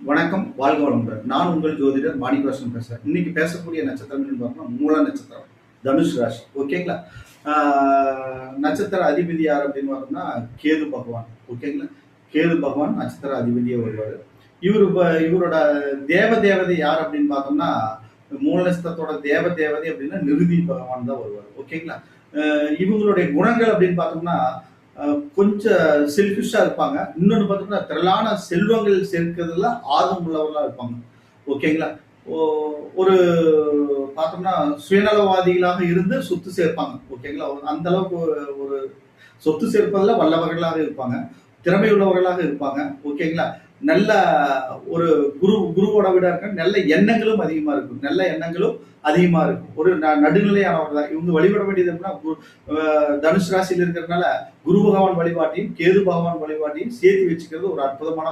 வணக்கம், வாழ்க வளமுடன். நான் உங்கள் ஜோதிடர் மாணிக்கவாசன் பேசுறேன். இன்னைக்கு பேசக்கூடிய நட்சத்திரம்னு பார்த்தோம்னா, மூல நட்சத்திரம், தனுஷ் ராசி. ஓகேங்களா? ஆ நட்சத்திர அதிபதி யார் அப்படின்னு பார்த்தோம்னா, கேது பகவான். ஓகேங்களா? கேது பகவான் நட்சத்திர அதிபதியா வருவாரு. இவரோட தேவதை யார் அப்படின்னு பார்த்தோம்னா, மூல நட்சத்திரத்தோட தேவதை அப்படின்னா நிருதி பகவான் தான் வருவார். ஓகேங்களா? இவங்களுடைய குணங்கள் அப்படின்னு பார்த்தோம்னா, கொஞ்சம் செல்ஃபிஷா இருப்பாங்க. இன்னொன்னு பார்த்தோம்னா, திரளான செல்வங்கள் சேர்க்கிறதுல ஆர்வம் உள்ளவர்களா இருப்பாங்க. ஓகேங்களா? ஒ ஒரு பார்த்தோம்னா, சுயநலவாதிகளாக இருந்து சொத்து சேர்ப்பாங்க. ஓகேங்களா? அந்த அளவுக்கு ஒரு சொத்து சேர்ப்பதில வல்லவர்களாக இருப்பாங்க. திறமை உள்ளவர்களாக இருப்பாங்க. ஓகேங்களா? நல்ல ஒரு குருவோட விட இருக்க நல்ல எண்ணங்களும் அதிகமா இருக்கும். நல்ல எண்ணங்களும் அதிகமா இருக்கும். ஒரு நடுநிலையானவர் தான். இவங்க வழிபட வேண்டியது எப்படின்னா, தனுஷ் ராசியில இருக்கிறதுனால குரு பகவான் வழிபாட்டையும், கேது பகவான் வழிபாட்டையும் சேர்த்து வச்சுக்கிறது ஒரு அற்புதமான